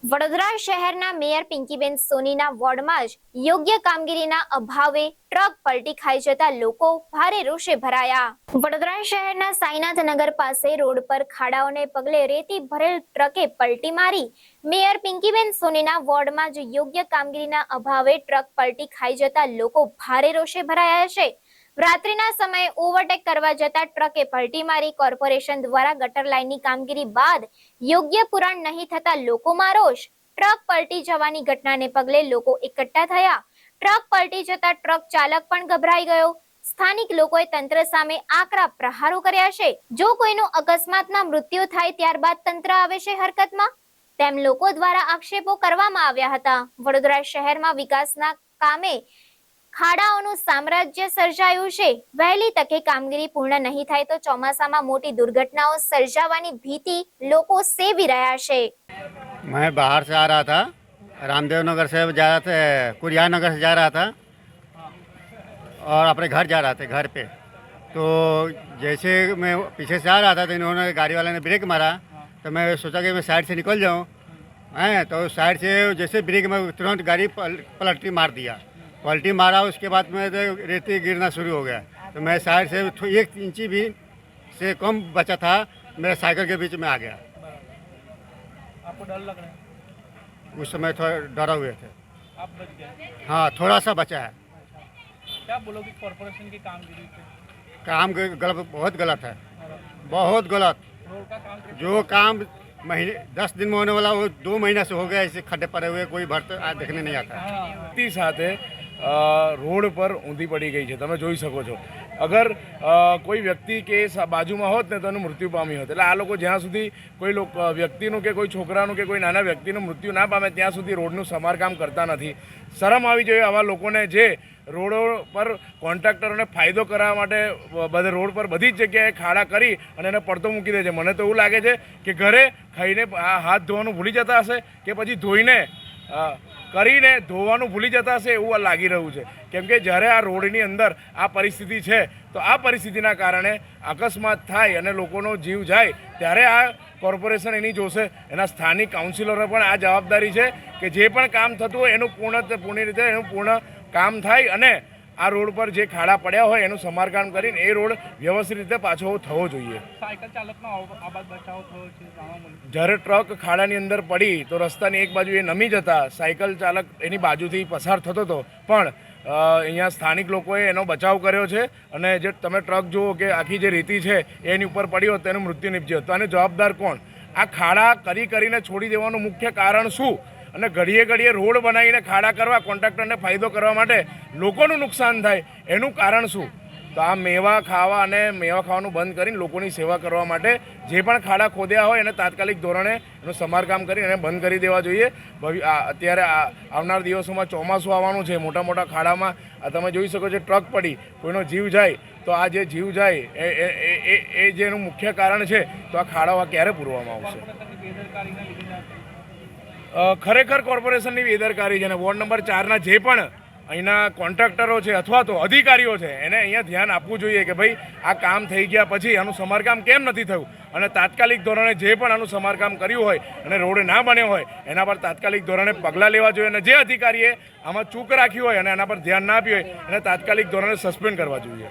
વડોદરા શહેરના મેયર પિંકીબેન સોનીના વોર્ડમાં જ યોગ્ય કામગીરીના અભાવે ટ્રક પલટી ખાઈ જતા લોકો ભારે રોષે ભરાયા। વડોદરા શહેરના સાઈનાથ નગર પાસે રોડ પર ખાડાઓને પગલે રેતી ભરેલ ટ્રકે પલટી મારી। મેયર પિંકીબેન સોનીના વોર્ડમાં જ યોગ્ય કામગીરીના અભાવે ટ્રક પલટી ખાઈ જતા લોકો ભારે રોષે ભરાયા છે। રાત્રિના સમયે ઓવરટેક કરવા જતા ટ્રકે પલટી મારી। કોર્પોરેશન દ્વારા ગટર લાઇનની કામગીરી બાદ યોગ્ય પુરાણ નહીં થતા લોકોમાં રોષ। ટ્રક પલટી જવાની ઘટનાને પગલે લોકો એકઠા થયા। ટ્રક પલટી જતા ટ્રક ચાલક પણ ગભરાઈ ગયો। સ્થાનિક લોકોએ તંત્ર સામે આકરા પ્રહારો કર્યા છે। જો કોઈનું અકસ્માતમાં મૃત્યુ થાય ત્યારબાદ તંત્ર આવે છે હરકતમાં, તેમ લોકો દ્વારા આક્ષેપો કરવામાં આવ્યા હતા। વડોદરા શહેરમાં વિકાસના કામે ખાડાઓનું સામ્રાજ્ય સર્જાયું છે। વહેલી તકે કામગીરી પૂર્ણ નહીં થાય તો ચોમાસામાં મોટી દુર્ઘટનાઓ સર્જાવાની ભીતિ લોકો સેવી રહ્યા છે। मैं बाहर से आ रहा था, रामदेव नगर से जा रहा था, कुरिया नगर से जा रहा था और अपने घर जा रहा था। घर पे तो जैसे मैं पीछे से आ रहा था तो इन्होंने गाड़ी वाले ने ब्रेक मारा, तो मैं सोचा कि मैं साइड से निकल जाऊं। हैं तो साइड से जैसे ब्रेक में तुरंत गाड़ी पलटी मार दिया। पलटी मारा, उसके बाद में तो रेती गिरना शुरू हो गया। तो मैं साइड से 1 इंची भी से कम बचा था, मेरा साइकिल के बीच में आ गया। आपको डर लग रहा है? उस समय थोड़ा डरा हुए थे। आप बच गए? हाँ, थोड़ा सा बचा है। क्या बोलोगे कॉर्पोरेशन की कामगिरी पे? काम गलत, बहुत गलत है, बहुत गलत। रोड का काम जो काम महीने 10 दिन में होने वाला वो 2 महीना से हो गया। ऐसे खड्डे पड़े हुए, कोई भरते आज देखने नहीं आता। વ્યક્તિ સાથે રોડ પર ઊંધી પડી ગઈ છે, તમે જોઈ શકો છો। અગર કોઈ વ્યક્તિ કે બાજુમાં હોત ને તો એનું મૃત્યુ પામ્યું હોત। એટલે આ લોકો જ્યાં સુધી કોઈ વ્યક્તિનું કે કોઈ છોકરાનું કે કોઈ નાના વ્યક્તિનું મૃત્યુ ના પામે ત્યાં સુધી રોડનું સમારકામ કરતા નથી। શરમ આવી જોઈએ આવા લોકોને જે રોડો પર કોન્ટ્રાક્ટરોને ફાયદો કરવા માટે બધે રોડ પર બધી જ જગ્યાએ ખાડા કરી અને એને પડતો મૂકી દે છે। મને તો એવું લાગે છે કે ઘરે ખાઈને હાથ ધોવાનું ભૂલી જતા હશે કે પછી ધોઈને કરીને ધોવાનું ભૂલી જતા હશે એવું લાગી રહ્યું છે। કેમ કે જ્યારે આ રોડની અંદર આ પરિસ્થિતિ છે તો આ પરિસ્થિતિના કારણે અકસ્માત થાય અને લોકોનો જીવ જાય ત્યારે આ કોર્પોરેશન એની જોશે। એના સ્થાનિક કાઉન્સિલરો પણ આ જવાબદારી છે કે જે પણ કામ થતું હોય એનું પૂર્ણ રીતે એનું પૂર્ણ કામ થાય અને આ રોડ પર જે ખાડા પડ્યા હોય એનું સમારકામ કરીને એ રોડ વ્યવસ્થિત રીતે પાછો થવો જોઈએ। સાયકલ ચાલકનો આબાદ બચાવ થયો છે જાણવા મળ્યું। જ્યારે ટ્રક ખાડાની અંદર પડી તો રસ્તાની એક બાજુ એ નમી જતા સાયકલ ચાલક એની બાજુથી પસાર થતો હતો, પણ અહીંયા સ્થાનિક લોકોએ એનો બચાવ કર્યો છે અને જે તમે ટ્રક જુઓ કે આખી જે રેતી છે એની ઉપર પડી હોત તેનું મૃત્યુ નીપજ્યું હોત। તો આને જવાબદાર કોણ? આ ખાડા કરીને છોડી દેવાનું મુખ્ય કારણ શું? અને ઘડીએ ઘડીએ રોડ બનાવીને ખાડા કરવા, કોન્ટ્રાક્ટરને ફાયદો કરવા માટે લોકોનું નુકસાન થાય એનું કારણ શું? તો આ મેવા ખાવાનું બંધ કરીને લોકોની સેવા કરવા માટે જે પણ ખાડા ખોદ્યા હોય એને તાત્કાલિક ધોરણે એનું સમારકામ કરી અને બંધ કરી દેવા જોઈએ। અત્યારે આવનાર દિવસોમાં ચોમાસું આવવાનું છે, મોટા મોટા ખાડામાં તમે જોઈ શકો છો ટ્રક પડી કોઈનો જીવ જાય તો આ જે જીવ જાય એ જેનું મુખ્ય કારણ છે તો આ ખાડાઓ ક્યારે પૂરવામાં આવશે? ખરેખર કોર્પોરેશનની બેદરકારી છે અને વોર્ડ નંબર 4ના જે પણ અહીંના કોન્ટ્રાક્ટરો છે અથવા તો અધિકારીઓ છે એને અહીંયા ધ્યાન આપવું જોઈએ કે ભાઈ આ કામ થઈ ગયા પછી આનું સમારકામ કેમ નથી થયું અને તાત્કાલિક ધોરણે જે પણ આનું સમારકામ કર્યું હોય અને રોડ ના બન્યો હોય એના પર તાત્કાલિક ધોરણે પગલાં લેવા જોઈએ અને જે અધિકારીએ આમાં ચૂક રાખી હોય અને એના પર ધ્યાન ના આપ્યું હોય એને તાત્કાલિક ધોરણે સસ્પેન્ડ કરવા જોઈએ।